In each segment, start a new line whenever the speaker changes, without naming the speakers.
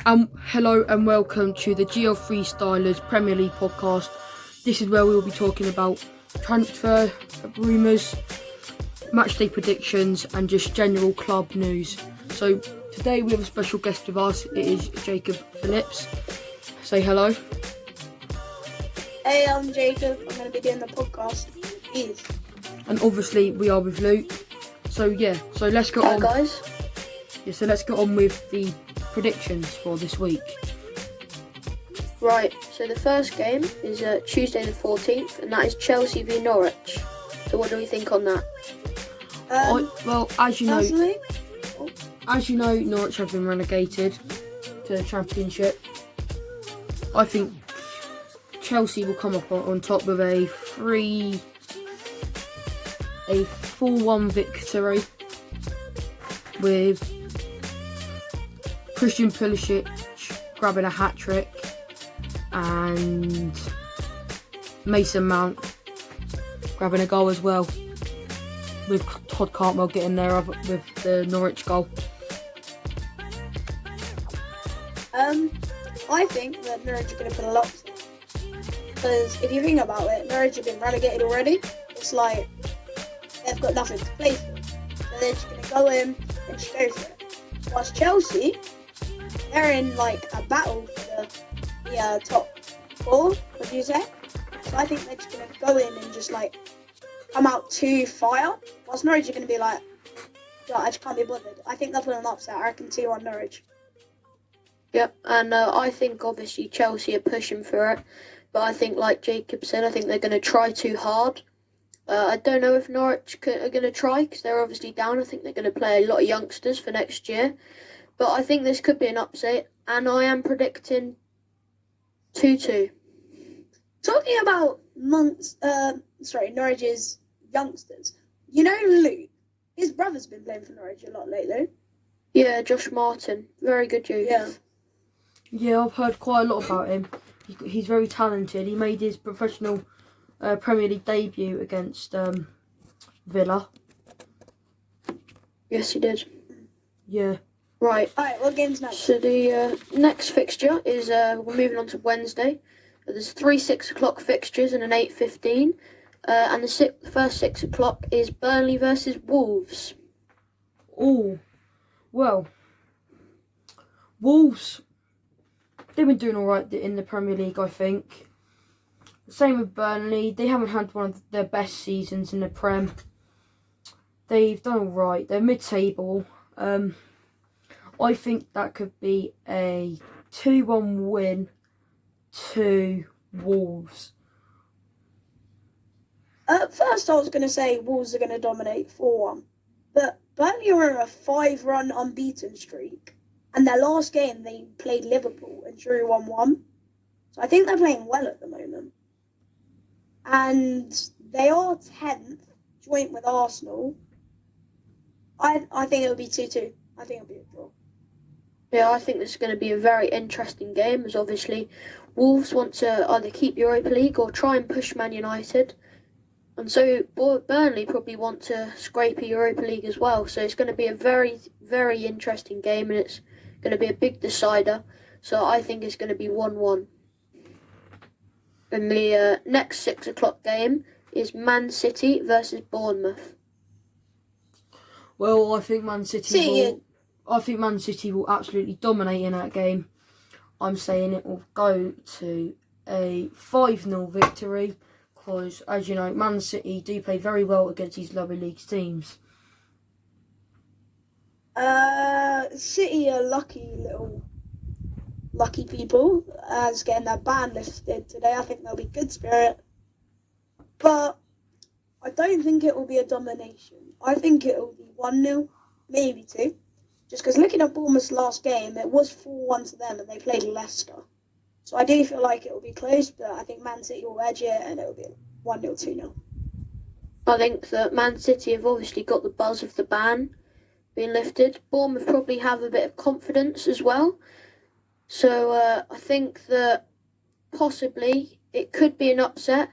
Hello and welcome to the Freestylers Premier League podcast. This is where we will be talking about transfer rumours, matchday predictions and just general club news. So today we have a special guest with us. It is Jacob Phillips. Say hello.
Hey, I'm Jacob. I'm going to be doing the podcast. Please.
And obviously we are with Luke. So let's get on.
Hi guys.
So let's get on with the predictions for this week.
Right, so the first game is Tuesday the 14th, and that is Chelsea v Norwich. So what do we think on that?
As you know, Norwich have been relegated to the Championship. I think Chelsea will come up on top with a 4-1 victory with Christian Pulisic grabbing a hat-trick and Mason Mount grabbing a goal as well, with Todd Cartmell getting there with the Norwich goal.
I think that Norwich are going to put a lot, because if you think about it, Norwich have been relegated already. It's like they've got nothing to play for, so they're just going to go in and just go for it. Whilst Chelsea, they're in like a battle for the top four, would you say? So I think they're just going to go in and just like come out to fire. Whilst Norwich are going to be like, I just can't be bothered. I think they'll put an upset. I reckon 2-1 Norwich.
Yep, and I think obviously Chelsea are pushing for it, but I think, like Jacob said, I think they're going to try too hard. I don't know if Norwich are going to try, because they're obviously down. I think they're going to play a lot of youngsters for next year. But I think this could be an upset, and I am predicting 2-2.
Talking about Norwich's youngsters, you know Luke, his brother's been playing for Norwich a lot lately.
Yeah, Josh Martin, very good youth.
Yeah, I've heard quite a lot about him. He's very talented. He made his professional Premier League debut against Villa.
Yes, he did.
Yeah.
Right.
Alright, what game's next?
So the next fixture is, we're moving on to Wednesday. There's 3 6 o'clock fixtures and an 8:15. And the first 6 o'clock is Burnley versus Wolves.
Oh, well, Wolves, they've been doing all right in the Premier League, I think. Same with Burnley. They haven't had one of their best seasons in the Prem. They've done all right. They're mid-table. I think that could be a 2-1 win to Wolves.
At first I was going to say Wolves are going to dominate 4-1. But Burnley are on a 5-run unbeaten streak. And their last game they played Liverpool and drew 1-1. So I think they're playing well at the moment. And they are 10th, joint with Arsenal. I think it'll be 2-2. I think it'll be a draw.
Yeah, I think this is going to be a very interesting game, as obviously Wolves want to either keep Europa League or try and push Man United. And so Burnley probably want to scrape a Europa League as well. So it's going to be a very, very interesting game, and it's going to be a big decider. So I think it's going to be 1-1. And the next 6 o'clock game is Man City versus Bournemouth.
Well, I think Man City will absolutely dominate in that game. I'm saying it will go to a 5-0 victory, because, as you know, Man City do play very well against these lower league teams.
City are lucky people as getting their ban lifted today. I think they'll be good spirit. But I don't think it will be a domination. I think it will be 1-0, maybe 2. Just because looking at Bournemouth's last game, it was 4-1 to them and they played Leicester. So I do feel like it will be close, but I think Man City will edge it and it will be 1-0, 2-0.
I think that Man City have obviously got the buzz of the ban being lifted. Bournemouth probably have a bit of confidence as well. So I think that possibly it could be an upset,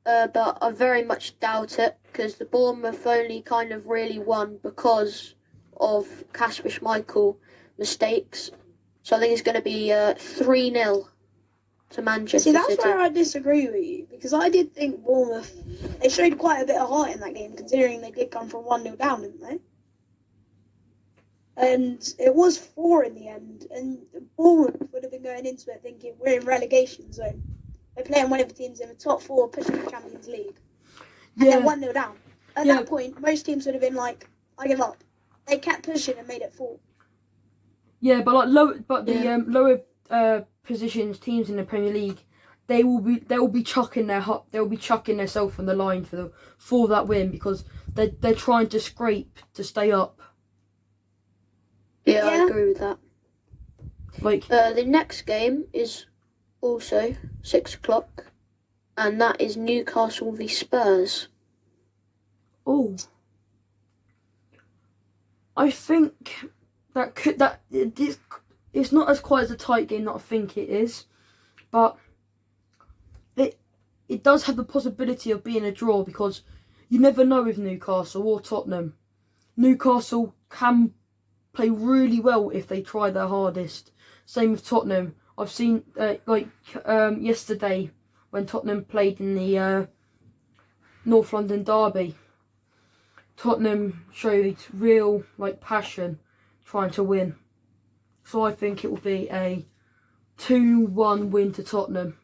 but I very much doubt it, because the Bournemouth only kind of really won because of Kasper Schmeichel mistakes. So I think it's going to be 3-0 to Manchester
See, that's
City.
where I disagree with you, because I did think Bournemouth, they showed quite a bit of heart in that game, considering they did come from 1-0 down, didn't they? And it was 4 in the end, and Bournemouth would have been going into it thinking, we're in relegation zone. We're playing one of the teams in the top 4, pushing the Champions League. And then 1-0 down. At that point, most teams would have been like, I give up. They kept pushing and made it 4.
Yeah, but the lower positions teams in the Premier League, they will be chucking themselves on the line for that win, because they're trying to scrape to stay up.
Yeah, I agree with that.
Like
the next game is also 6 o'clock, and that is Newcastle v Spurs.
Oh, I think it's not as quite as a tight game that I think it is, but it does have the possibility of being a draw, because you never know with Newcastle or Tottenham. Newcastle can play really well if they try their hardest. Same with Tottenham. I've seen yesterday when Tottenham played in the North London derby. Tottenham showed real passion trying to win. So I think it will be a 2-1 win to Tottenham.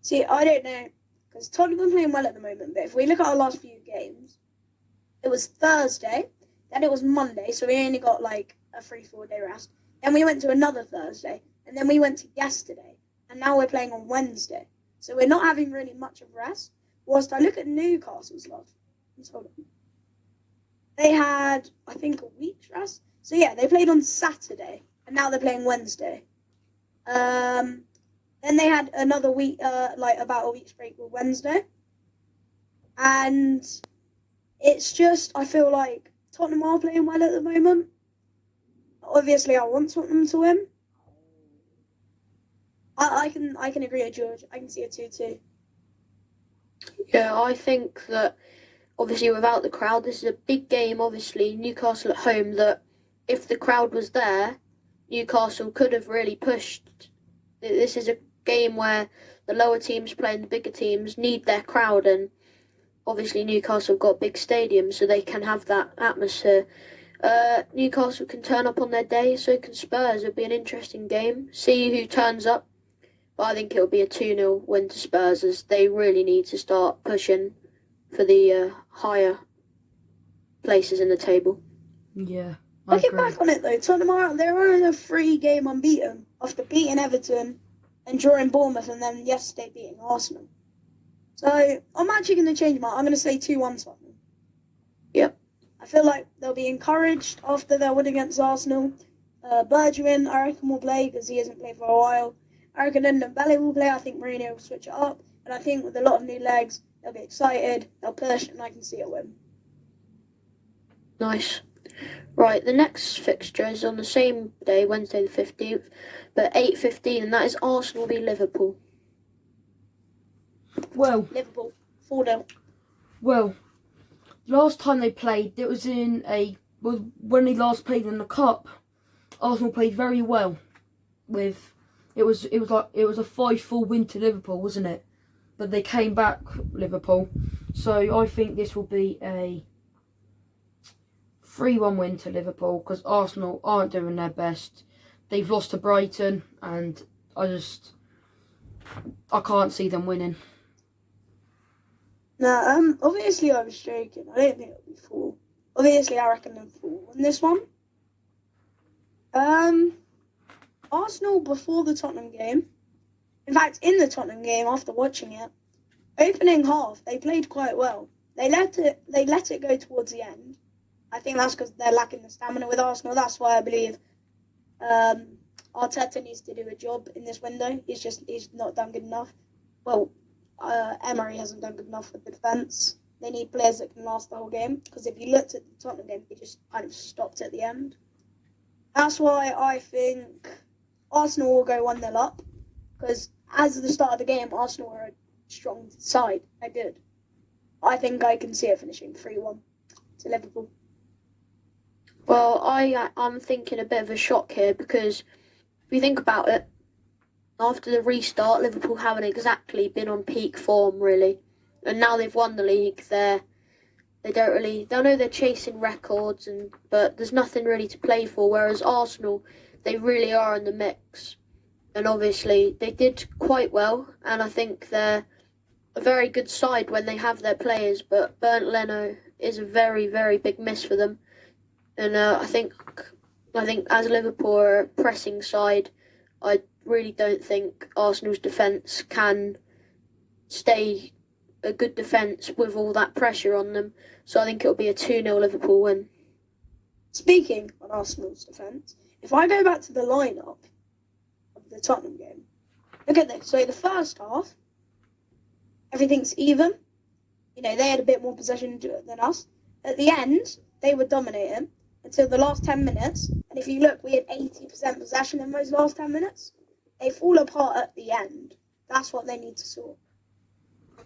See, I don't know, because Tottenham are playing well at the moment, but if we look at our last few games, it was Thursday, then it was Monday, so we only got a 3-4 day rest. Then we went to another Thursday, and then we went to yesterday, and now we're playing on Wednesday. So we're not having really much of rest. Whilst I look at Newcastle's last, they had, I think, a week's rest. So yeah, they played on Saturday, and now they're playing Wednesday. Then they had another week, about a week's break with Wednesday. And it's just, I feel like Tottenham are playing well at the moment. Obviously, I want Tottenham to win. I can agree with George. I can see a 2-2.
Yeah, I think that obviously without the crowd, this is a big game. Obviously, Newcastle at home. That if the crowd was there, Newcastle could have really pushed. This is a game where the lower teams playing the bigger teams need their crowd, and obviously Newcastle have got a big stadium, so they can have that atmosphere. Newcastle can turn up on their day, so can Spurs. It'll be an interesting game. See who turns up. But I think it'll be a 2-0 win to Spurs, as they really need to start pushing for the higher places in the table.
Yeah,
Looking back on it though, Tottenham they're on a 3-game unbeaten after beating Everton and drawing Bournemouth, and then yesterday beating Arsenal. So I'm actually going to change I'm going to say 2-1 Tottenham.
Yep.
I feel like they'll be encouraged after their win against Arsenal. Bergwijn, I reckon, will play because he hasn't played for a while. I reckon Dembele will play. I think Mourinho will switch it up. And I think with a lot of new legs, they'll be excited, they'll push, and I can see it win.
Nice. Right, the next fixture is on the same day, Wednesday the 15th, but 8:15, and that is Arsenal v Liverpool.
Well,
Liverpool, 4-0.
Well, last time they played, it was when they last played in the cup. Arsenal played very well. It was a 5-4 win to Liverpool, wasn't it? But they came back, Liverpool. So I think this will be a 3-1 win to Liverpool, because Arsenal aren't doing their best. They've lost to Brighton, and I can't see them winning.
No, obviously I was joking. I don't think it'll be 4. Obviously, I reckon Liverpool win this one. Arsenal before the Tottenham game. In fact, in the Tottenham game, after watching it, opening half they played quite well. They let it go towards the end. I think that's because they're lacking the stamina with Arsenal. That's why I believe Arteta needs to do a job in this window. He's not done good enough. Well, Emery hasn't done good enough with the defence. They need players that can last the whole game, because if you looked at the Tottenham game, he just kind of stopped at the end. That's why I think Arsenal will go 1-0 up, because as of the start of the game, Arsenal are a strong side. They're good. I think I can see it finishing 3-1 to Liverpool.
Well, I'm thinking a bit of a shock here because if you think about it, after the restart, Liverpool haven't exactly been on peak form really, and now they've won the league. They don't really. I know they're chasing records, but there's nothing really to play for. Whereas Arsenal, they really are in the mix, and obviously they did quite well. And I think they're a very good side when they have their players. But Bernd Leno is a very, very big miss for them. And I think as Liverpool are a pressing side, I really don't think Arsenal's defence can stay a good defence with all that pressure on them. So I think it'll be a 2-0 Liverpool win.
Speaking on Arsenal's defence, if I go back to the lineup of the Tottenham game, look at this. So the first half, everything's even. You know, they had a bit more possession than us. At the end, they were dominating until the last 10 minutes. And if you look, we had 80% possession in those last 10 minutes. They fall apart at the end. That's what they need to sort.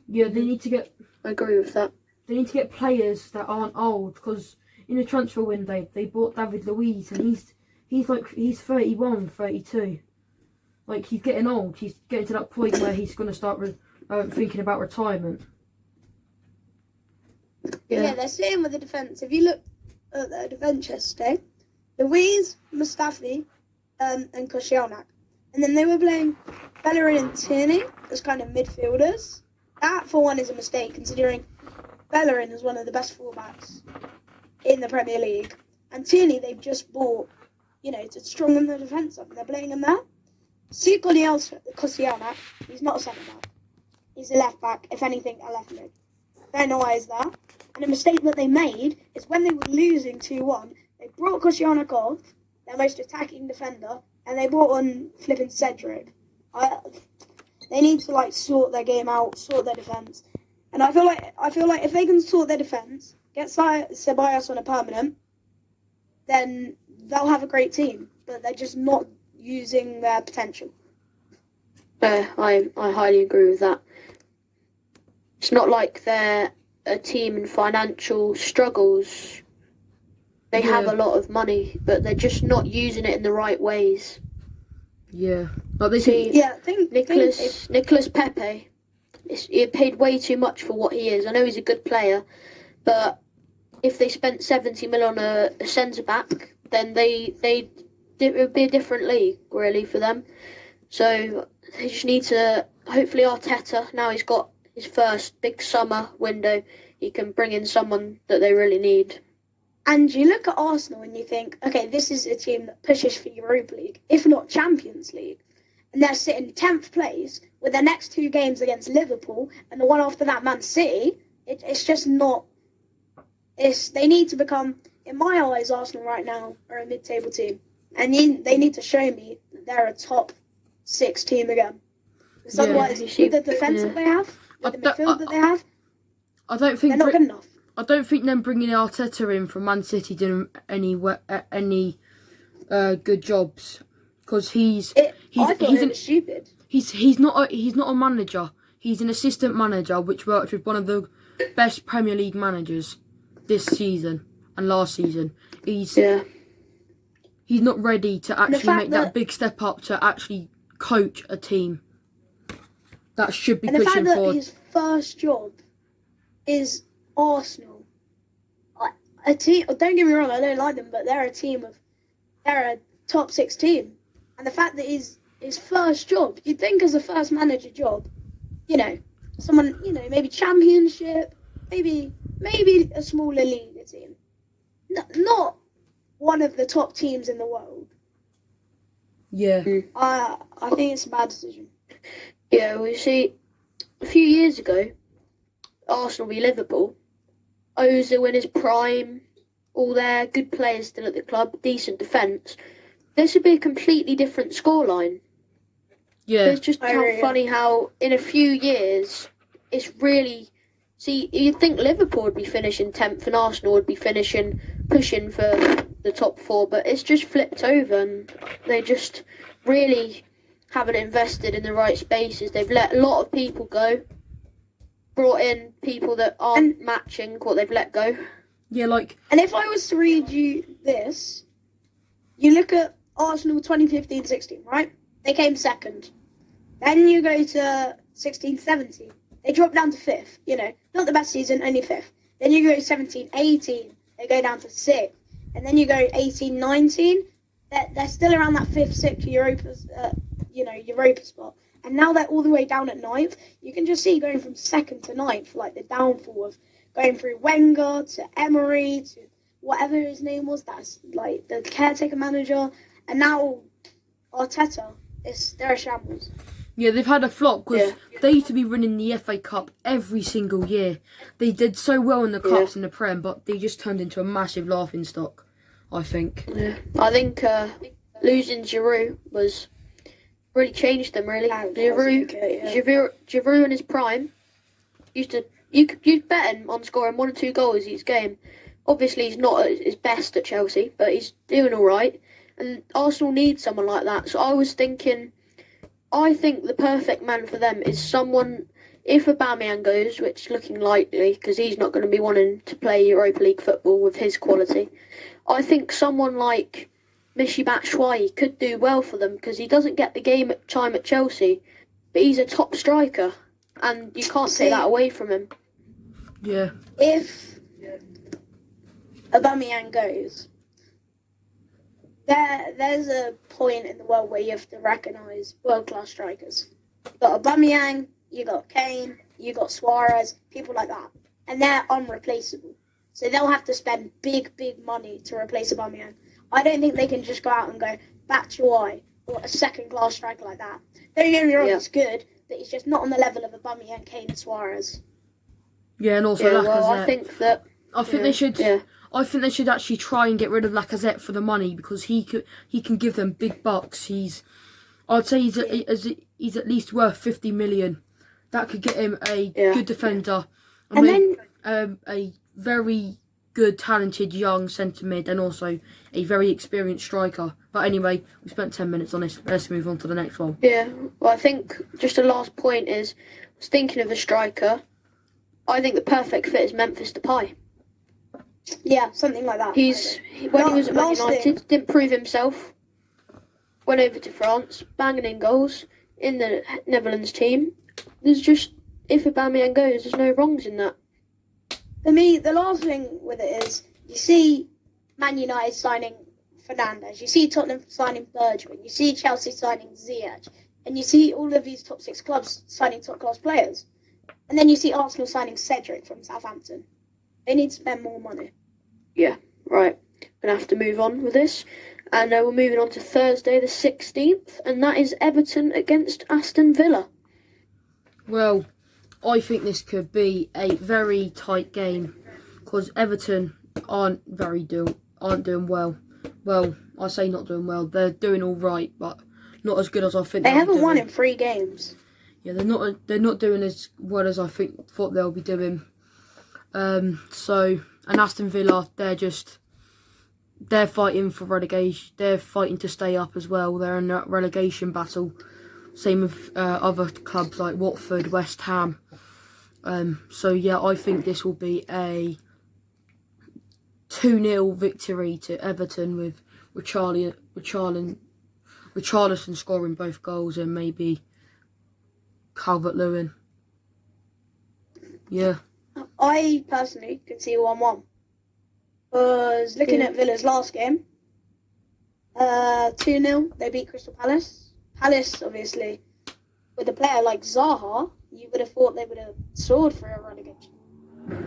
Yeah, they need to get.
I agree with that.
They need to get players that aren't old, because in the transfer window they bought David Luiz, and he's 31, 32. Like, he's getting old. He's getting to that point where he's going to start thinking about retirement.
Yeah, they're sitting with the defence. If you look at their defence yesterday, Luiz, Mustafi, and Koscielny. And then they were playing Bellerin and Tierney as kind of midfielders. That, for one, is a mistake, considering Bellerin is one of the best fullbacks in the Premier League. And Tierney, they've just bought, to strengthen the defence up. They're playing him there. See Koscielny, he's not a centre-back. He's a left-back, if anything, a left mid. Don't know why he's there. And a mistake that they made is when they were losing 2-1, they brought Koscielny off, their most attacking defender, and they brought on flipping Cedric. They need to sort their game out, sort their defence. And I feel like if they can sort their defence, get Ceballos on a permanent, then they'll have a great team. But they're just not using their potential.
I highly agree with that. It's not like they're a team in financial struggles. They have a lot of money, but they're just not using it in the right ways.
Yeah. But they see,
Nicolas Pepe, he paid way too much for what he is. I know he's a good player, but if they spent 70 mil on a centre-back, then it would be a different league, really, for them. So they just need to, hopefully Arteta, now he's got his first big summer window, he can bring in someone that they really need.
And you look at Arsenal and you think, okay, this is a team that pushes for Europa League, if not Champions League. And they're sitting 10th place with their next 2 games against Liverpool and the one after that, Man City. It's just not... They need to become, in my eyes, Arsenal right now are a mid-table team. And they need to show me that they're a top 6 team again. Because otherwise, with the defence that they have, with the midfield that they have, they're not good enough.
I don't think them bringing Arteta in from Man City did any good jobs, because he's
stupid.
He's not a manager. He's an assistant manager, which worked with one of the best Premier League managers this season and last season. He's not ready to actually make that big step up to actually coach a team that should be pushing forward.
And the fact that his first job is Arsenal. A team. Don't get me wrong, I don't like them, but they're a top 6 team. And the fact that his first job, you'd think as a first manager job, someone, maybe Championship, maybe a smaller league team, not one of the top teams in the world.
Yeah.
I think it's a bad decision.
Yeah, we see a few years ago, Arsenal v Liverpool, Ozil in his prime, all their good players still at the club, decent defence. This would be a completely different scoreline.
Yeah.
It's just funny how in a few years, it's really... See, you'd think Liverpool would be finishing 10th and Arsenal would be pushing for the top 4, but it's just flipped over and they just really haven't invested in the right spaces. They've let a lot of people go, brought in people that aren't matching what they've let go.
Yeah, like
And if I was to read you this, you look at Arsenal 2015-16, right? They came second. Then you go to 16-17. They dropped down to fifth. You know, not the best season, only fifth. Then you go 17-18. They go down to sixth. And then you go 18-19. They're still around that fifth, sixth Europa spot. And now they're all the way down at ninth. You can just see going from second to ninth, like the downfall of going through Wenger to Emery to whatever his name was. That's like the caretaker manager. And now Arteta. They're a shambles.
yeah, they've had a flop because
Yeah.
they used to be winning the FA Cup every single year. They did so well in the cups in the Prem, but they just turned into a massive laughing stock, I think.
Yeah. I think losing Giroud was really changed them. Really, Giroud in his prime you'd bet him on scoring 1 or 2 goals each game. Obviously, he's not at his best at Chelsea, but he's doing all right. And Arsenal need someone like that. So I was thinking, I think the perfect man for them is someone, if Aubameyang goes, which is looking likely, because he's not going to be wanting to play Europa League football with his quality. I think someone like Michy Batshuayi could do well for them, because he doesn't get the game time at Chelsea, but he's a top striker, and you can't take that away from him.
Yeah.
If Aubameyang goes, there's a point in the world where you have to recognise world-class strikers. You got Aubameyang, you got Kane, you got Suarez, people like that. And they're unreplaceable. So they'll have to spend big, big money to replace Aubameyang. I don't think they can just go out and go Batshuayi or a second-class striker like that. Don't get me wrong, He's good, but he's just not on the level of Aubameyang, Kane and Suarez.
Yeah, and also
Yeah,
Lacazette.
well, I think that...
I think they should.
Yeah.
I think they should actually try and get rid of Lacazette for the money because he can give them big bucks. I'd say he's at least worth 50 million. That could get him a good defender, a very good, talented young centre mid, and also a very experienced striker. But anyway, we spent 10 minutes on this. Let's move on to the next one.
Yeah, well, I think just a last point is, I was thinking of a striker. I think the perfect fit is Memphis Depay.
Yeah, something like that.
When he was at Man United, didn't prove himself. Went over to France, banging in goals in the Netherlands team. There's just, if Aubameyang goes, there's no wrongs in that.
For me, the last thing with it is, you see Man United signing Fernandes, you see Tottenham signing Bergwijn, you see Chelsea signing Ziyech, and you see all of these top 6 clubs signing top-class players. And then you see Arsenal signing Cedric from Southampton. They need to spend more money.
Yeah, right. Gonna have to move on with this. And we're moving on to Thursday the 16th, and that is Everton against Aston Villa.
Well, I think this could be a very tight game because Everton aren't doing well. Well, I say not doing well. They're doing all right, but not as good as I think
they haven't won in 3 games.
Yeah, they're not doing as well as I thought they'll be doing. And Aston Villa, they're fighting for relegation. They're fighting to stay up as well. They're in a relegation battle. Same with other clubs like Watford, West Ham. I think this will be a 2-0 victory to Everton with Richarlison scoring both goals and maybe Calvert-Lewin. Yeah.
I personally can see 1-1. Because looking at Villa's last game, 2-0, they beat Crystal Palace. Palace, obviously, with a player like Zaha, you would have thought they would have soared for a relegation.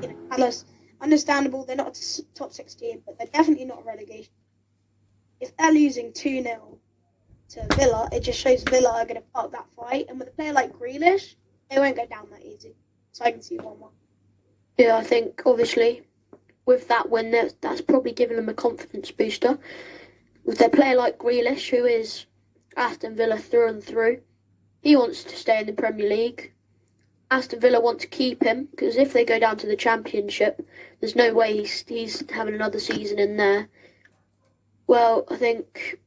You know, Palace, understandable, they're not a top 6 team, but they're definitely not a relegation. If they're losing 2-0 to Villa, it just shows Villa are going to park that fight. And with a player like Grealish, they won't go down that easy. So I can see 1-1.
Yeah, I think, obviously, with that win, that's probably given them a confidence booster. With their player like Grealish, who is Aston Villa through and through, he wants to stay in the Premier League. Aston Villa want to keep him, because if they go down to the Championship, there's no way he's having another season in there. Well, I think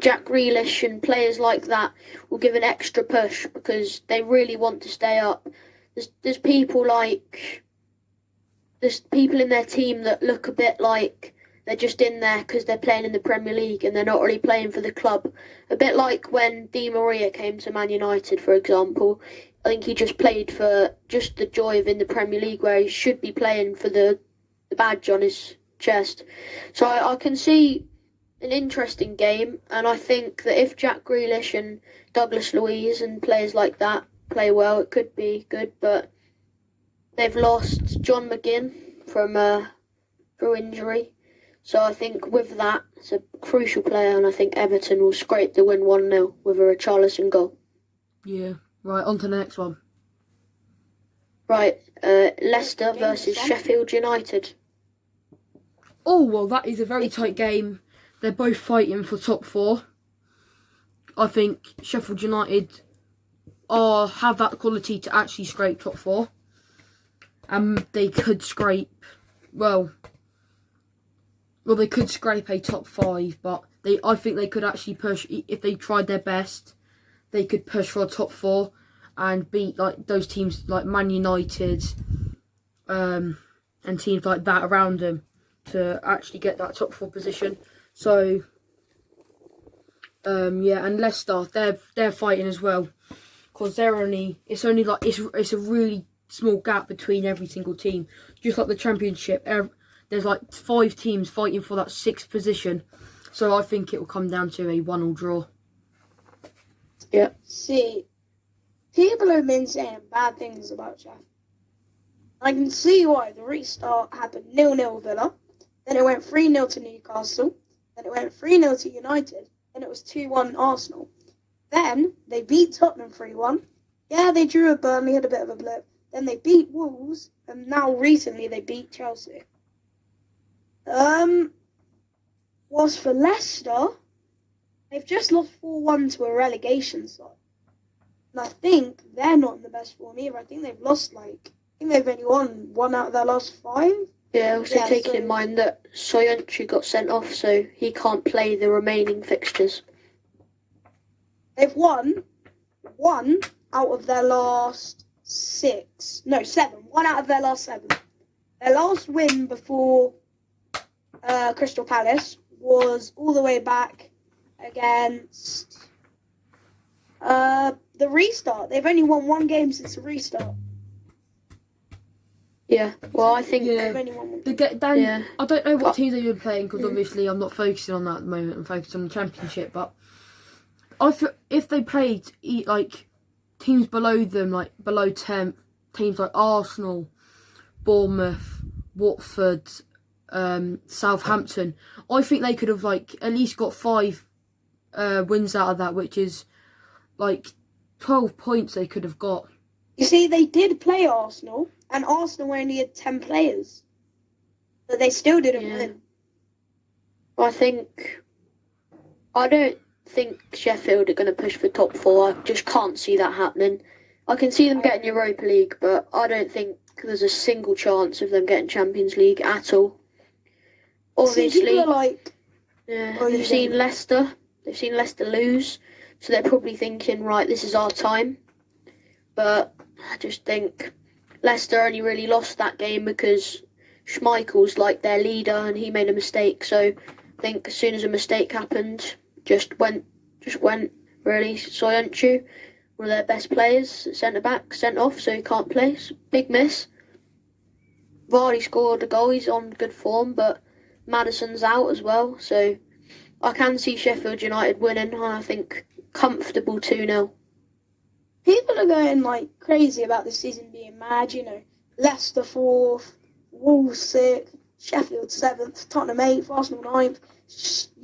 Jack Grealish and players like that will give an extra push, because they really want to stay up. There's people like there's people in their team that look a bit like they're just in there because they're playing in the Premier League and they're not really playing for the club. A bit like when Di Maria came to Man United, for example. I think he just played for just the joy of in the Premier League, where he should be playing for the badge on his chest. So I can see an interesting game, and I think that if Jack Grealish and Douglas Luiz and players like that play well, it could be good. But they've lost John McGinn from through injury, so I think with that, it's a crucial player, and I think Everton will scrape the win 1-0 with a Richarlison goal.
Yeah. Right, on to the next one.
Right, Leicester versus Sheffield United.
Oh, well, that is a very tight game. They're both fighting for top 4. I think Sheffield United have that quality to actually scrape top 4. And they could scrape, they could scrape a top 5, but I think they could actually push, if they tried their best, they could push for a top 4 and beat like those teams like Man United and teams like that around them to actually get that top 4 position. So and Leicester, they're fighting as well, because it's a really small gap between every single team. Just like the Championship, there's like 5 teams fighting for that 6th position. So I think it will come down to a 1-1 draw.
Yeah.
See, people have been saying bad things about Sheffield. I can see why. The restart happened 0-0 Villa, then it went 3-0 to Newcastle, then it went 3-0 to United, then it was 2-1 Arsenal. Then they beat Tottenham 3-1. Yeah, they drew at Burnley, had a bit of a blip. Then they beat Wolves, and now recently they beat Chelsea. Was for Leicester, they've just lost 4-1 to a relegation side. And I think they're not in the best form either. I think they've lost they've only won 1 out of their last 5.
Yeah, also taking in mind that Soyuncu got sent off, so he can't play the remaining fixtures.
They've won 1 out of their last 7. 1 out of their last 7. Their last win before Crystal Palace was all the way back against the restart. They've only won 1 game since the restart.
Yeah, well, I think...
They've only won 1
game. I don't know what teams they've been playing, because obviously I'm not focusing on that at the moment. I'm focused on the Championship, but I feel if they played like teams below them, like below 10th, teams like Arsenal, Bournemouth, Watford, Southampton, I think they could have at least got 5 wins out of that, which is 12 points they could have got.
You see, they did play Arsenal, and Arsenal only had 10 players, but they still didn't win.
I don't think Sheffield are going to push for top 4. I just can't see that happening. I can see them getting Europa League, but I don't think there's a single chance of them getting Champions League at all. Obviously, they've seen Leicester. They've seen Leicester lose, so they're probably thinking, right, this is our time. But I just think Leicester only really lost that game because Schmeichel's their leader and he made a mistake. So I think as soon as a mistake happened, just went really. Soyuncu, one of their best players, centre back, sent off, so he can't play. Big miss. Vardy scored a goal. He's on good form, but Maddison's out as well. So I can see Sheffield United winning. And I think comfortable 2-0.
People are going crazy about this season being mad. Leicester 4th, Wolves 6th, Sheffield 7th, Tottenham 8th, Arsenal 9th.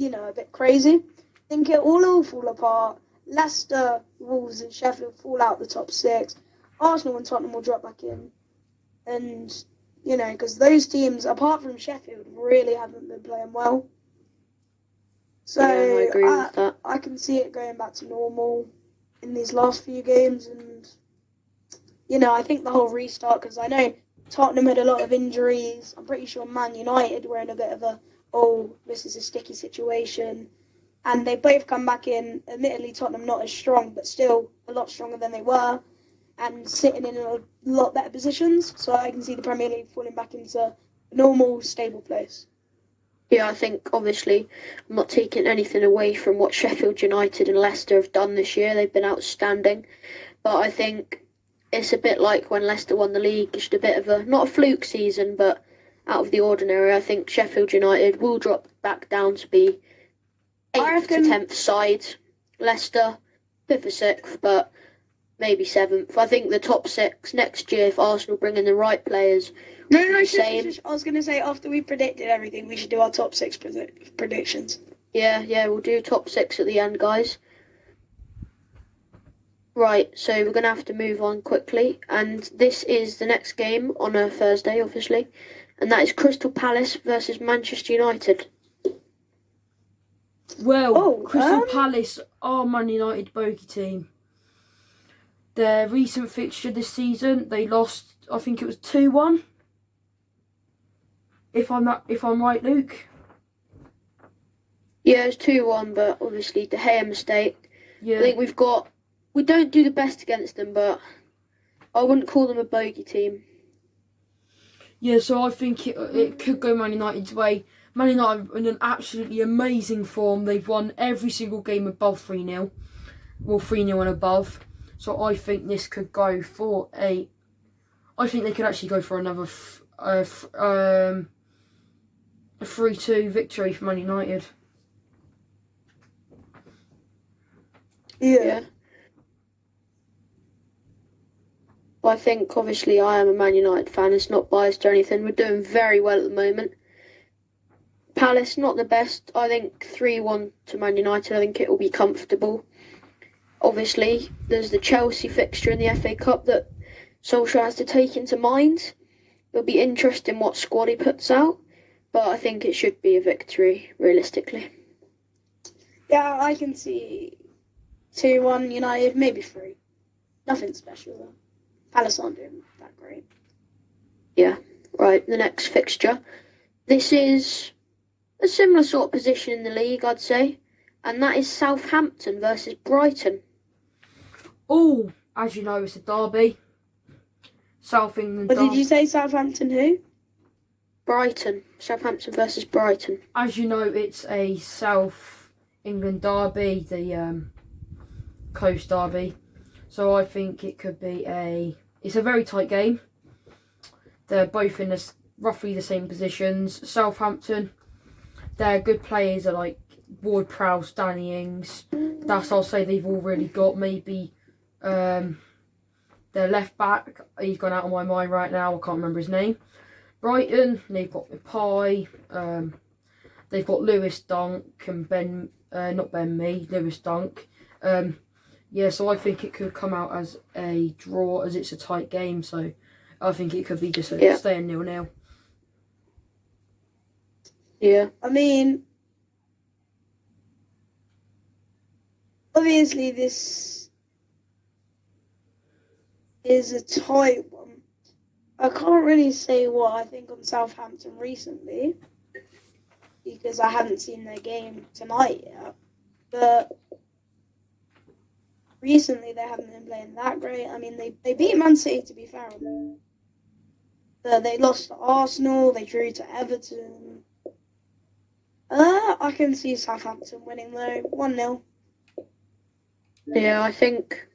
A bit crazy. I think it all fall apart. Leicester, Wolves and Sheffield fall out the top 6. Arsenal and Tottenham will drop back in. And, because those teams, apart from Sheffield, really haven't been playing well. So
I agree with that.
I can see it going back to normal in these last few games. And, I think the whole restart, because I know Tottenham had a lot of injuries. I'm pretty sure Man United were in a bit of this is a sticky situation. And they both come back in, admittedly Tottenham not as strong, but still a lot stronger than they were. and sitting in a lot better positions. So I can see the Premier League falling back into a normal, stable place.
Yeah, I think obviously I'm not taking anything away from what Sheffield United and Leicester have done this year. They've been outstanding. But I think it's a bit like when Leicester won the league. It's just a bit of a, not a fluke season, but out of the ordinary. I think Sheffield United will drop back down to be 8th to 10th side. Leicester, 5th or 6th, but maybe 7th. I think the top 6 next year, if Arsenal bring in the right players,
No,
same.
I was going to say, after we predicted everything, we should do our top 6 predictions.
Yeah, we'll do top 6 at the end, guys. Right, so we're going to have to move on quickly. And this is the next game on a Thursday, obviously. And that is Crystal Palace versus Manchester United.
Well, Crystal Palace are Man United bogey team. Their recent fixture this season, they lost, I think it was 2-1. If I'm right, Luke.
Yeah, it's 2-1, but obviously De Gea mistake.
Yeah.
I think we don't do the best against them, but I wouldn't call them a bogey team.
Yeah, so I think it could go Man United's way. Man United are in an absolutely amazing form. They've won every single game above 3-0. Well, 3-0 and above. So I think this could go for I think they could actually go for another 3-2 victory for Man United.
Yeah.
I think, obviously, I am a Man United fan. It's not biased or anything. We're doing very well at the moment. Palace, not the best. I think 3-1 to Man United. I think it will be comfortable. Obviously, there's the Chelsea fixture in the FA Cup that Solskjaer has to take into mind. It'll be interesting what squad he puts out, but I think it should be a victory, realistically.
Yeah, I can see 2-1 United, maybe 3. Nothing special, though. Palace aren't doing that great.
Yeah, right, the next fixture. This is a similar sort of position in the league, I'd say, and that is Southampton versus Brighton.
Oh, as you know, it's a derby. South England
But
derby.
did you say Southampton who?
Brighton. Southampton versus Brighton.
As you know, it's a South England derby, the coast derby. So I think it could be it's a very tight game. They're both in roughly the same positions. Southampton, their good players are like Ward-Prowse, Danny Ings. That's, I'll say, they've already got. Maybe their left back, he's gone out of my mind right now, I can't remember his name. Brighton, they've got Mapai, they've got Lewis Dunk and Lewis Dunk. Yeah, so I think it could come out as a draw, as it's a tight game. So I think it could be just staying 0-0.
Yeah.
I mean, obviously this is a tight one. I can't really say what I think on Southampton recently because I haven't seen their game tonight yet. But recently they haven't been playing that great. I mean, they beat Man City, to be fair. They lost to Arsenal. They drew to Everton. I can see Southampton winning though, 1-0.
Yeah, I think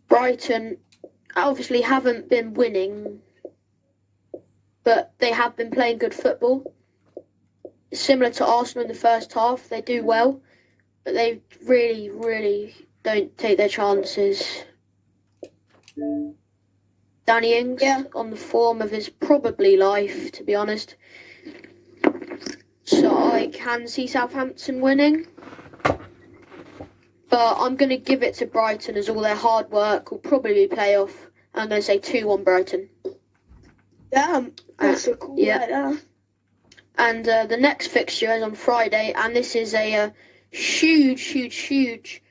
Brighton obviously haven't been winning, but they have been playing good football. Similar to Arsenal in the first half, they do well, but they really, really don't take their chances. Danny Ings on the form of his probably life, to be honest. So I can see Southampton winning. But I'm going to give it to Brighton as all their hard work will probably pay off. I'm going to say 2-1 Brighton.
Damn, that's a cool idea.
And the next fixture is on Friday, and this is a huge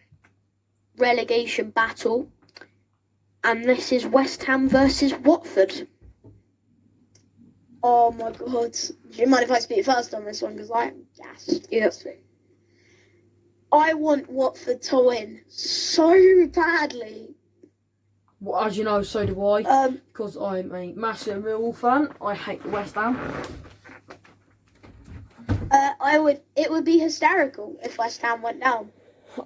relegation battle. And this is West Ham versus Watford.
Oh my god. Do you mind if I speak first on this one? Because I'm gassed.
Yep.
I want Watford to win so badly.
Well, as you know, so do I. Because I'm a massive Millwall fan. I hate the West Ham.
It would be hysterical if West Ham went down.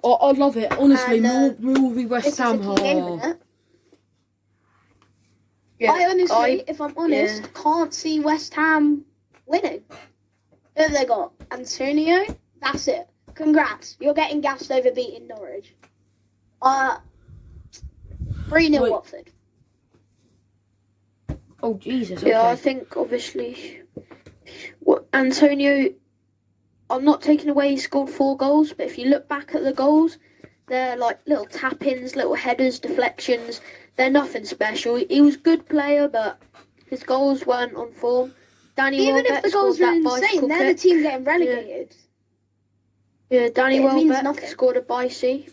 I'd love it. Honestly,
And,
Millwall v West
This is a
Ham.
key game, isn't it?
Yeah,
I honestly, if I'm honest, can't see West Ham winning. Who have they got? Antonio? That's it. Congrats. You're getting gassed over beating Norwich. 3-0 Watford.
Oh, Jesus. Okay.
Yeah, I think obviously Antonio, I'm not taking away he scored 4 goals, but if you look back at the goals, they're like little tap-ins, little headers, deflections. They're nothing special. He was a good player, but his goals weren't on form. Danny
Even
Welbeck
if the goals are insane, they're the team getting relegated.
Yeah, Danny
It means
Welbeck
nothing.
scored a bicey.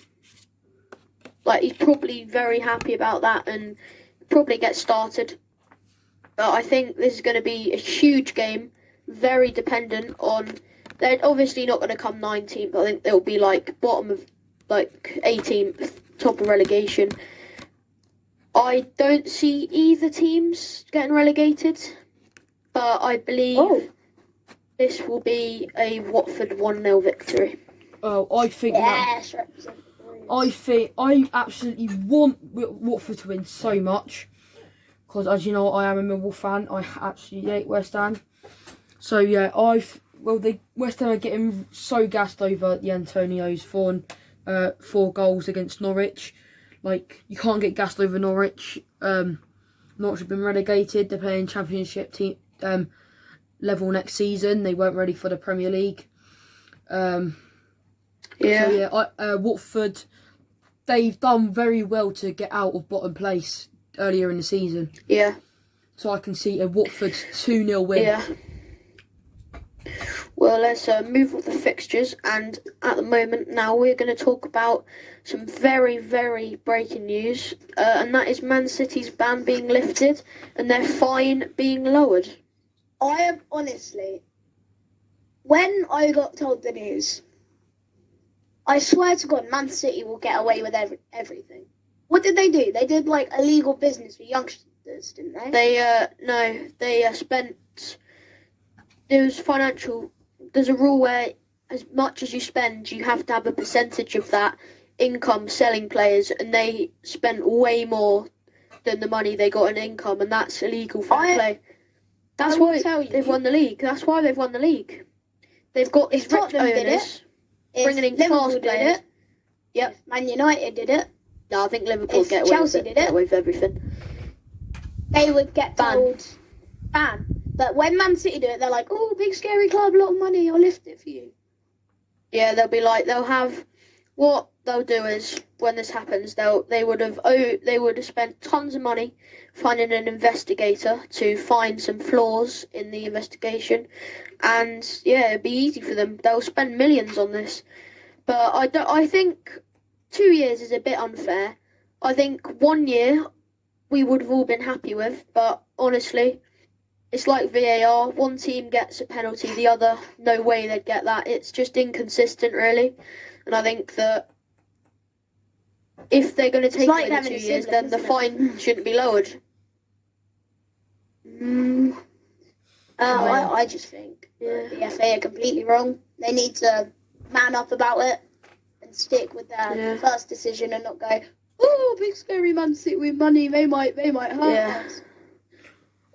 Like, he's probably very happy about that and probably get started. But I think this is going to be a huge game, very dependent on... They're obviously not going to come 19th. I think they'll be like bottom of like 18th, top of relegation. I don't see either teams getting relegated, but I believe this will be a Watford 1-0 victory.
Oh, I think
Yes,
I absolutely want Watford to win so much. Because, as you know, I am a Millwall fan. I absolutely hate West Ham. So, yeah, West Ham are getting so gassed over the Antonios for 4 goals against Norwich. Like, you can't get gassed over Norwich. Norwich have been relegated. They're playing Championship team level next season. They weren't ready for the Premier League. Watford, they've done very well to get out of bottom place earlier in the season.
Yeah.
So I can see a Watford 2-0 win.
Yeah. Well, let's move on the fixtures, and at the moment now we're going to talk about some very, very breaking news, and that is Man City's ban being lifted and their fine being lowered.
I am honestly, when I got told the news, I swear to God, Man City will get away with everything. What did they do? They did like illegal business for youngsters, didn't they?
They spent. There's a rule where as much as you spend, you have to have a percentage of that income selling players, and they spent way more than the money they got in income, and that's illegal fair play. That's why they've won the league. That's why they've won the league. They've got these rich owners bringing in class players. Yep.
Man United did it.
No, I think Liverpool
If Chelsea did it.
Get away with everything.
They would get told ban. But when Man City do it, they're like, "Oh, big scary club, a lot of money. I'll lift it for you."
Yeah, what they'll do is when this happens, they would have spent tons of money finding an investigator to find some flaws in the investigation, and yeah, it'd be easy for them. They'll spend millions on this, but I think 2 years is a bit unfair. I think 1 year we would have all been happy with, but honestly, it's like VAR. One team gets a penalty, the other, no way they'd get that. It's just inconsistent, really. And I think that if they're going to take it in 2 years, then the fine shouldn't be lowered.
I just think the FA are completely wrong. They need to man up about it and stick with their first decision and not go, "Oh, big scary Man City with money. They might hurt us."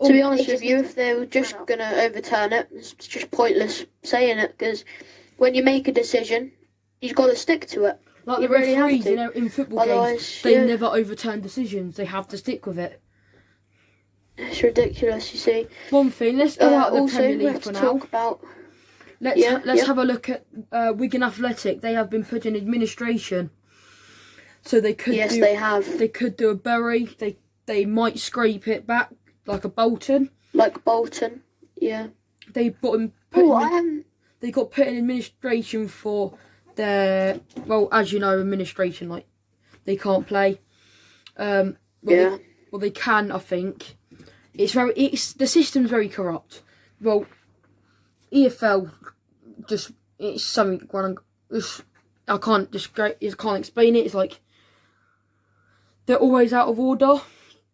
To be honest with you, if they were just going to overturn it, it's just pointless saying it, because when you make a decision, you've got to stick to it.
Like the referees, in football games, they never overturn decisions. They have to stick with it.
It's ridiculous, you see.
One thing, let's go out of the Premier League for now. Let's have a look at Wigan Athletic. They have been put in administration, so they could.
Yes, they have.
They could do a Bury. They might scrape it back like a Bolton.
Like Bolton, yeah.
They got put in administration for their, well, as you know, administration, like they can't play. They can, I think. The system's very corrupt. Well, EFL it's something I can't explain it. It's like they're always out of order.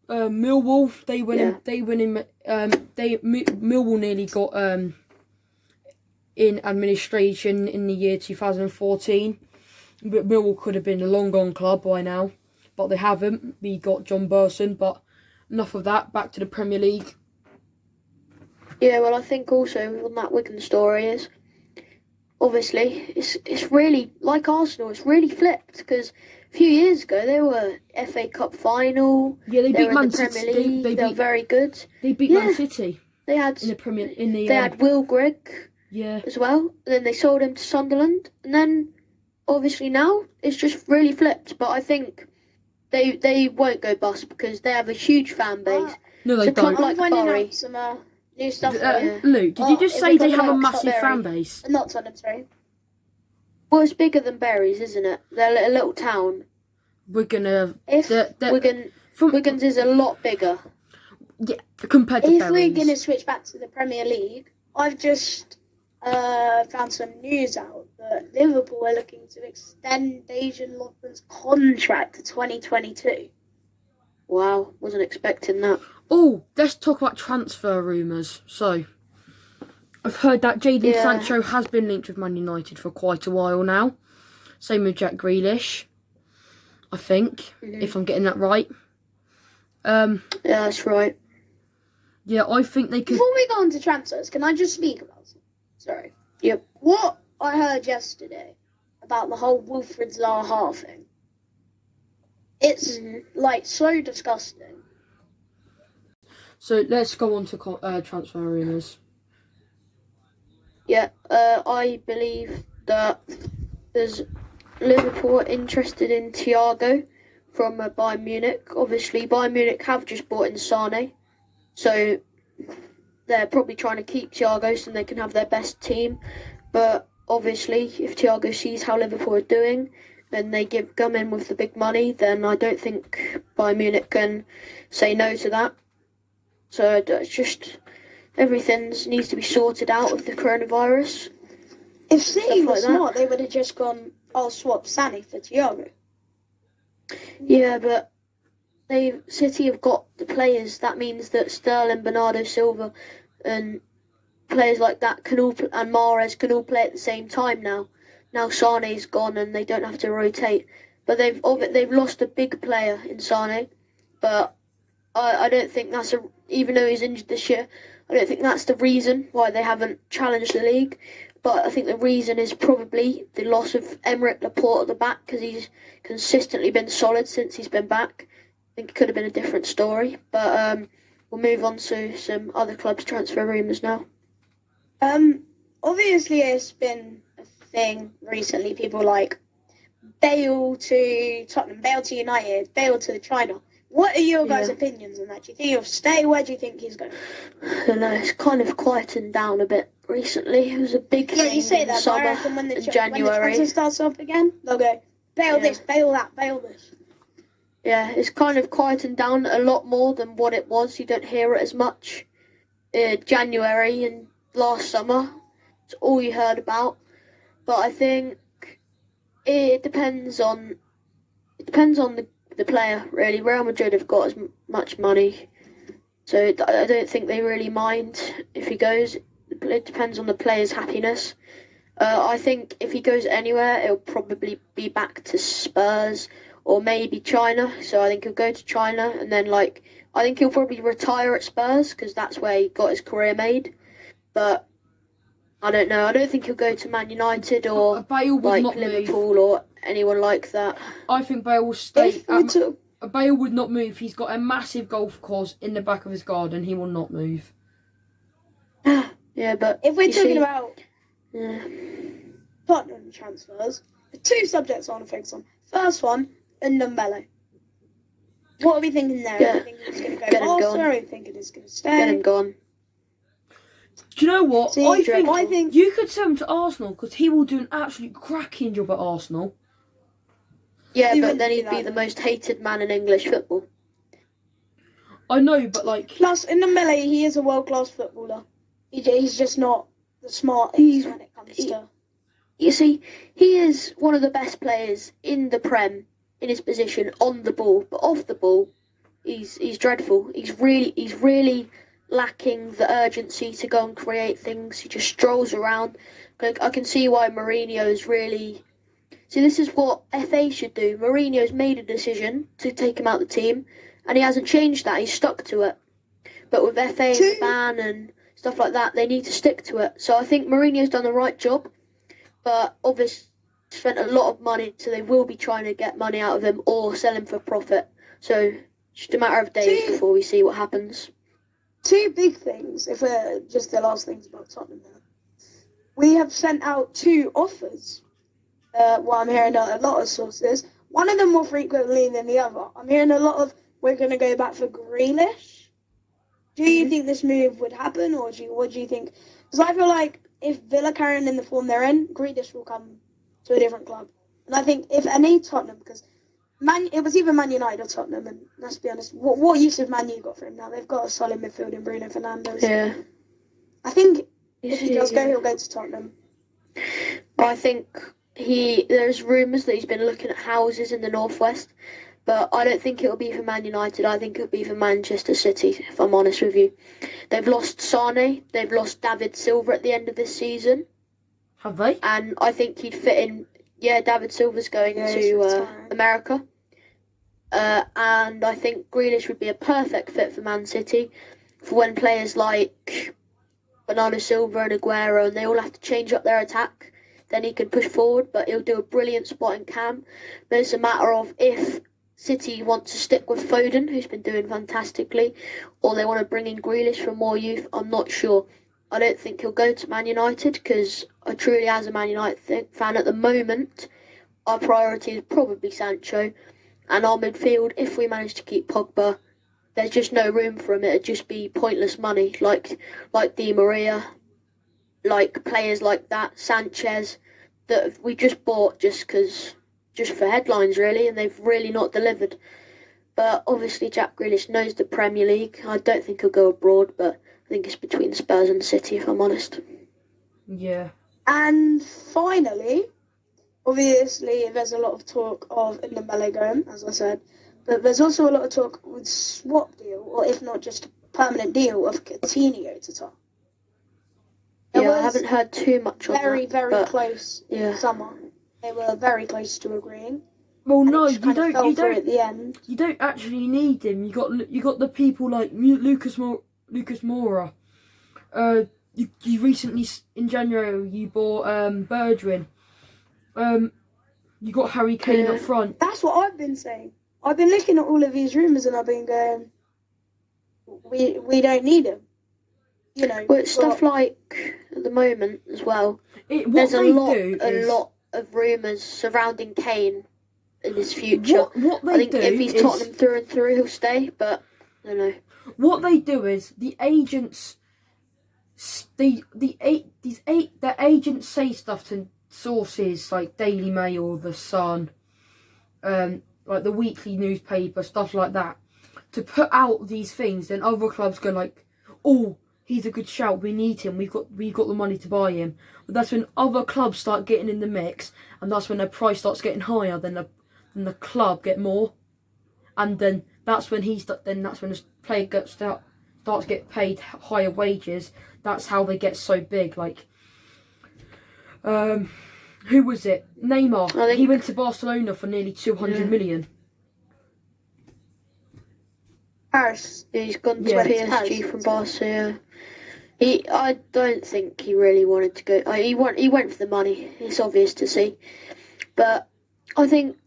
Millwall, they went
Yeah.
Millwall nearly got in administration in the year 2014. But Millwall could have been a long gone club by now, but they haven't. We got John Burson, but enough of that. Back to the Premier League.
Yeah, well, I think also on that Wigan story is obviously it's really like Arsenal. It's really flipped because a few years ago they were FA Cup final.
Yeah, they
They
beat
were
Man
in the Premier
City.
League. They were very good.
They beat
Yeah.
Man City
They had
in the Premier in the
they had Will Grigg
yeah.
as well. And then they sold him to Sunderland, and then obviously now it's just really flipped. But I think they won't go bust because they have a huge fan base.
No, they
It's a club
don't.
like
I'm finding
Bury.
out some new stuff.
Yeah.
Luke, did you just
if
say
we
they
talk
have a
about
massive
Bury.
fan base?
Not Tottenham, sorry.
Well, it's bigger than Bury's, isn't it? They're a little town.
We're gonna
If
Wigan's is a lot bigger.
compared to
if
Bury's.
we're gonna switch back to the Premier League, I've just found some news out that Liverpool are looking to extend Dejan Lovren's contract to 2022.
Wow, wasn't expecting that.
Oh, let's talk about transfer rumours. So, I've heard that Jadon
Yeah.
Sancho has been linked with Man United for quite a while now. Same with Jack Grealish, I think, if I'm getting that right.
Yeah, that's right.
Yeah, I think they could.
Before we go on to transfers, can I just speak about it? Sorry.
Yep.
What I heard yesterday about the whole Wilfred Zaha thing. It's like so disgusting.
So let's go on to transfer rumours.
Yeah, I believe that there's Liverpool are interested in Thiago from Bayern Munich. Obviously, Bayern Munich have just bought in Sane, so they're probably trying to keep Thiago so they can have their best team. But obviously, if Thiago sees how Liverpool are doing and they come in with the big money, then I don't think Bayern Munich can say no to that. So it's just everything needs to be sorted out with the coronavirus.
If City
Stuff
were
like that.
smart, they would have just gone, I'll swap Sané for Thiago.
Yeah, but City have got the players. That means that Sterling, Bernardo Silva, and players like that and Mahrez can all play at the same time now. Now Sane's gone and they don't have to rotate. But they've lost a big player in Sane. But I don't think even though he's injured this year, I don't think that's the reason why they haven't challenged the league. But I think the reason is probably the loss of Emerick Laporte at the back because he's consistently been solid since he's been back. I think it could have been a different story. But we'll move on to some other clubs' transfer rumours now.
Obviously it's been a thing recently. People like Bale to Tottenham, Bale to United, Bale to China. What are your guys' opinions on that? Do you think he'll stay? Where do you think he's going?
I don't know, it's kind of quietened down a bit recently. It was a big thing
You say
in
that, but I
summer
reckon when the
and
when the
January.
transfer starts up again, they'll go, Bale this, Bale that, Bale this.
Yeah, it's kind of quietened down a lot more than what it was. You don't hear it as much. January and last summer, it's all you heard about. But I think it depends on the player really. Real Madrid have got as much money, so I don't think they really mind if he goes. It depends on the player's happiness. I think if he goes anywhere, it'll probably be back to Spurs or maybe China. So I think he'll go to China and then I think he'll probably retire at Spurs because that's where he got his career made. But I don't know. I don't think he'll go to Man United or
Bale would
like
not
Liverpool
move.
or anyone like that.
I think Bale will stay.
If
Bale would not move. He's got a massive golf course in the back of his garden. He will not move.
Yeah, but
we're
you
talking
see-
about
yeah.
Tottenham transfers, the two subjects I want to focus on. First one, Ndombele. What are we thinking there?
Yeah.
Are we thinking it's going to
Get
go
him
faster?
gone.
Are we thinking it's going to
Get him
stay?
gone.
Do you know what?
See,
I
think
you could sell him to Arsenal because he will do an absolute cracking job at Arsenal.
Yeah,
He
but
wouldn't
then
do
he'd be
that,
the
though.
most hated man in English football.
I know, but
Plus, Ndombele, he is a world-class footballer. He's just not the smartest when it comes to...
You see, he is one of the best players in the Prem in his position on the ball, but off the ball, he's dreadful. He's really lacking the urgency to go and create things. He just strolls around. Like, I can see why Mourinho is really. See, this is what FA should do. Mourinho's made a decision to take him out of the team, and he hasn't changed that. He's stuck to it. But with FA and the ban and stuff like that, they need to stick to it. So I think Mourinho's done the right job, but obviously spent a lot of money, so they will be trying to get money out of him or sell him for profit. So just a matter of days before we see what happens.
Two big things, if we're just the last things about Tottenham now. We have sent out 2 offers. I'm hearing a lot of sources. One of them more frequently than the other. I'm hearing a lot of, we're going to go back for Grealish. Do you think this move would happen, or what do you think? Because I feel like if Villa carry on in the form they're in, Grealish will come to a different club. And I think if any Tottenham, because it was either Man United or Tottenham, and let's be honest, what use have Man U got for him now? They've got a solid midfield in Bruno Fernandes.
Yeah.
I think if he does go, he'll go to Tottenham.
I think there's rumours that he's been looking at houses in the northwest, but I don't think it'll be for Man United. I think it'll be for Manchester City, if I'm honest with you. They've lost Sane, they've lost David Silva at the end of this season.
Have they?
And I think he'd fit in. Yeah, David Silva's going to America. And I think Grealish would be a perfect fit for Man City for when players like Bernardo Silva and Aguero, and they all have to change up their attack. Then he can push forward, but he'll do a brilliant spot in cam. But it's a matter of if City want to stick with Foden, who's been doing fantastically, or they want to bring in Grealish for more youth. I'm not sure. I don't think he'll go to Man United, because I truly, as a Man United fan at the moment, our priority is probably Sancho. And our midfield, if we manage to keep Pogba, there's just no room for him. It'd just be pointless money, like Di Maria, like players like that, Sanchez, that we just bought just for headlines, really, and they've really not delivered. But obviously Jack Grealish knows the Premier League. I don't think he'll go abroad, but I think it's between Spurs and City, if I'm honest.
Yeah.
And finally, obviously there's a lot of talk of Ndombele going, as I said, but there's also a lot of talk with swap deal, or if not just a permanent deal, of Coutinho to Tottenham.
Yeah, I haven't heard too much on
very,
that.
very
but,
close in summer. They were very close to agreeing.
Well, no,
you don't. At the end.
You don't actually need him. You got the people like Lucas Moura. You recently in January you bought Bergwijn. You got Harry Kane up front.
That's what I've been saying. I've been looking at all of these rumours and I've been going, we don't need him. You know.
Well, it's stuff like at the moment as well. There's a lot of rumours surrounding Kane in his future. I think if he's Tottenham through and through, he'll stay. But I don't know.
What they do is the agents, the agents say stuff to sources like Daily Mail, The Sun, like the weekly newspaper, stuff like that, to put out these things. Then other clubs go like, "Oh, he's a good shout. We need him. We've got the money to buy him." But that's when other clubs start getting in the mix, and that's when their price starts getting higher. Then the club get more, and then that's when the player starts get paid higher wages. That's how they get so big. Like, who was it? Neymar. He went to Barcelona for nearly 200 million.
Paris.
Yeah, he's gone to PSG from Barcelona. I don't think he really wanted to go. He went for the money. It's obvious to see, but I think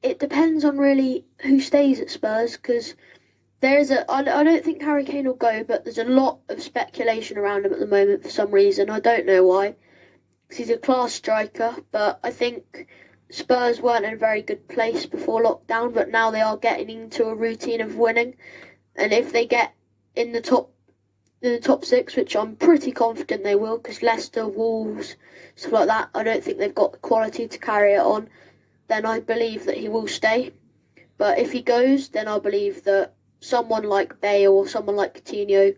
it depends on really who stays at Spurs, because I don't think Harry Kane will go, but there's a lot of speculation around him at the moment for some reason. I don't know why. Because he's a class striker, but I think Spurs weren't in a very good place before lockdown, but now they are getting into a routine of winning. And if they get in the top 6, which I'm pretty confident they will, because Leicester, Wolves, stuff like that, I don't think they've got the quality to carry it on, then I believe that he will stay. But if he goes, then I believe that someone like Bale or someone like Coutinho,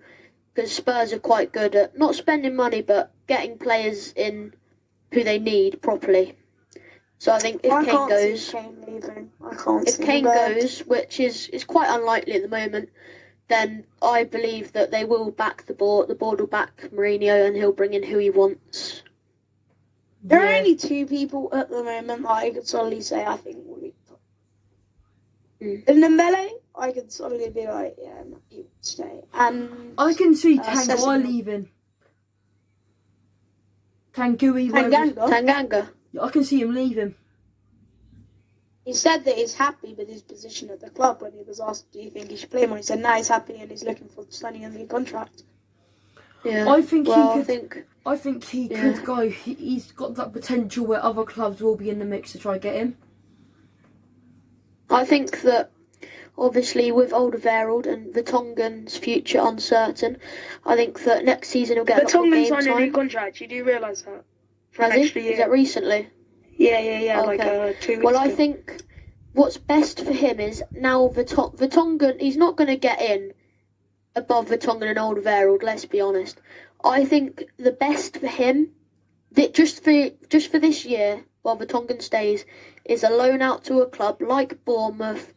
because Spurs are quite good at not spending money, but getting players in who they need properly. So I think if
I
Kane
can't
goes,
see Kane leaving. I can't
if
see
Kane
him.
goes, which is quite unlikely at the moment, then I believe that they will back the board. The board will back Mourinho, and he'll bring in who he wants.
There are
Yeah.
only two people at the moment that I could solidly say I think will be. In Dembele, I could solidly be like, yeah, no, he would stay. And
I can see
Sessegnon.
Tanguy leaving. Tanguy,
Tanganga.
Tanganga.
I can see him leaving.
He said that he's happy with his position at the club when he was asked, do you think he should play more? He said, no, he's happy and he's looking for signing a new contract.
Yeah.
I think
well,
I think he
yeah.
could go. He's got that potential where other clubs will be in the mix to try and get him.
I think that obviously with Alderweireld and Vertonghen's future uncertain, I think that next season he'll get a lot more game
signed a new
time.
contract. You do realise that? For
Has
an
he?
extra year.
Is that recently?
Yeah.
Okay.
Like 2 weeks
Well, I
ago.
think what's best for him is now Vertonghen. He's not going to get in above Vertonghen and Alderweireld. Let's be honest. I think the best for him, just for this year, while Vertonghen stays, is a loan out to a club like Bournemouth,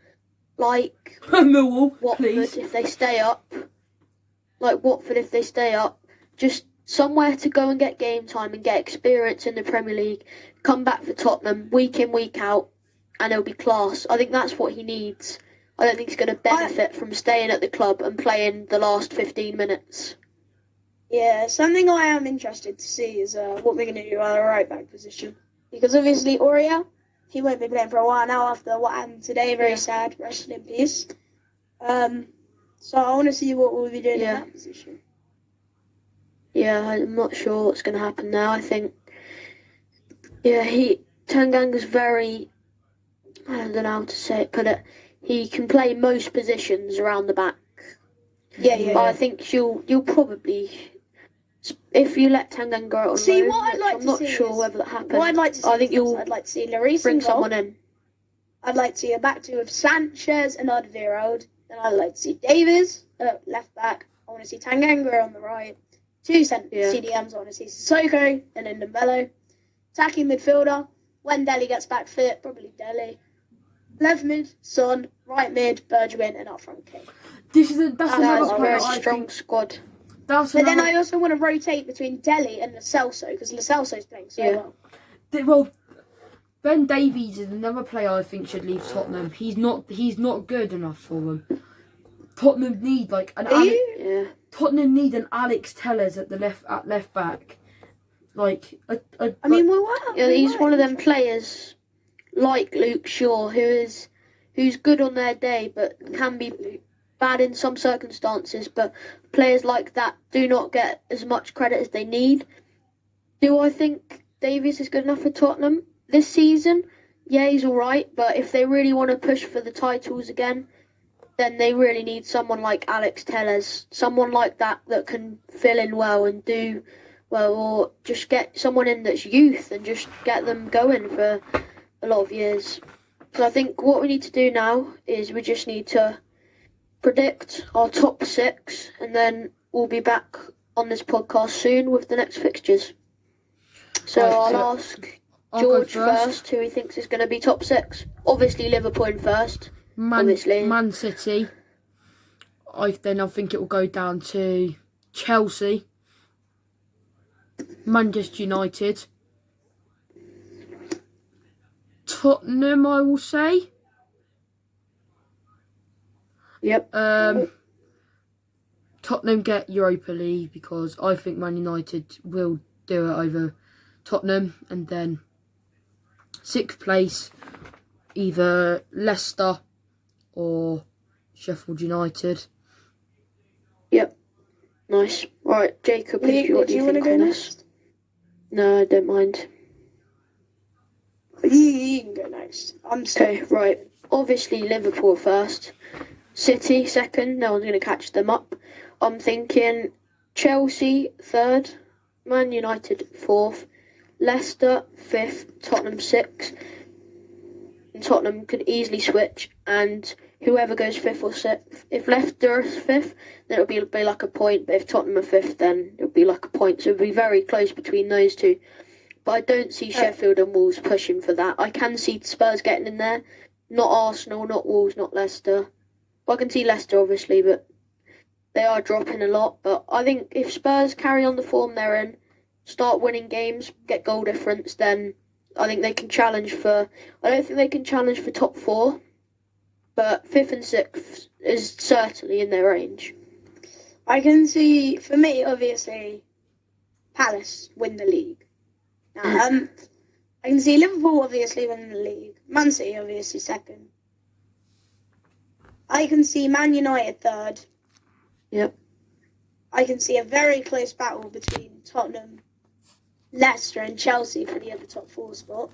like
Millwall,
Watford
please.
if they stay up. Like Watford if they stay up. Just somewhere to go and get game time and get experience in the Premier League. Come back for Tottenham week in, week out, and it'll be class. I think that's what he needs. I don't think he's going to benefit from staying at the club and playing the last 15 minutes.
Yeah, something I am interested to see is what we're going to do at the right back position. Because obviously Aurier, he won't be playing for a while now after what happened today. Very sad. Rest in peace. So I want to see what we'll be doing in that position.
Yeah, I'm not sure what's going to happen now. I think, Tanganga's very, I don't know how to put it. He can play most positions around the back. But I think you'll probably, if you let Tanganga go on loan,
what I'd like
I'm
to
not
see
sure
is-
whether that happens.
What I'd like to see
I think
I'd like to see Lloris
bring
in goal.
someone in.
I'd like to see a back two of Sanchez and Alderweireld. Then I'd like to see Davies left back. I want to see Tanganga on the right. Two CDMs. I want to see Sissoko and then Dembele. Attacking midfielder. When Dele gets back fit, probably Dele. Left mid, Son. Right mid, Bergwijn, and up front Kane.
That's another
a
player
very
I
strong
think.
squad.
That's
But then
another.
I also want to rotate between Dele and Lo Celso because Lo Celso's playing so well.
Well, Ben Davies is another player I think should leave Tottenham. He's not good enough for them. Tottenham need like an Tottenham need an Alex Tellers at left back. Like
he's one of them players like Luke Shaw who's good on their day but can be bad in some circumstances. But players like that do not get as much credit as they need. Do I think Davies is good enough for Tottenham this season? Yeah, he's alright, but if they really want to push for the titles again, then they really need someone like Alex Tellers, someone like that can fill in well and do well, or just get someone in that's youth and just get them going for a lot of years. So I think what we need to do now is we just need to predict our top 6, and then we'll be back on this podcast soon with the next fixtures. So I'll ask George first who he thinks is going to be top 6. Obviously Liverpool in first. Obviously.
Man City. I think it will go down to Chelsea, Manchester United, Tottenham. I will say.
Yep.
Tottenham get Europa League because I think Man United will do it over Tottenham, and then 6th place either Leicester or Sheffield United.
Yep. Nice. Right, Jacob, what do you think on this? No, I don't mind.
You can go next.
Okay, right. Obviously Liverpool first. City second. No one's going to catch them up. I'm thinking Chelsea 3rd. Man United 4th. Leicester 5th. Tottenham 6th. And Tottenham could easily switch, and whoever goes 5th or 6th. If Leicester is 5th, then it'll be like a point. But if Tottenham are 5th, then it'll be like a point. So it'll be very close between those two. but I don't see Sheffield and Wolves pushing for that. I can see Spurs getting in there, not Arsenal, not Wolves, not Leicester. Well, I can see Leicester obviously, but they are dropping a lot. But I think if Spurs carry on the form they're in, start winning games, get goal difference, then I think they can challenge for. I don't think they can challenge for top 4, but 5th and 6th is certainly in their range.
I can see, for me, obviously, Palace win the league. Now, I can see Liverpool obviously winning the league. Man City obviously second. I can see Man United third.
Yep.
I can see a very close battle between Tottenham, Leicester and Chelsea for the other top 4 spot.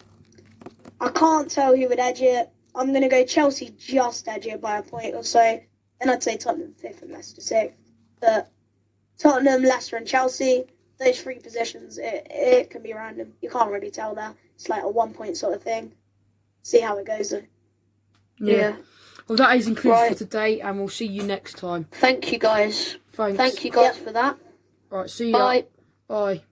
I can't tell who would edge it. I'm going to go Chelsea just edge it by a point or so. Then I'd say Tottenham 5th and Leicester 6th. But Tottenham, Leicester and Chelsea, those 3 positions, it can be random. You can't really tell there. It's like a 1-point sort of thing. See how it goes though.
Yeah. Well, that is included for
Right.
today, and we'll see you next time.
Thank you guys.
Thanks.
Thank you guys for that.
Right, see you.
Bye.
Bye.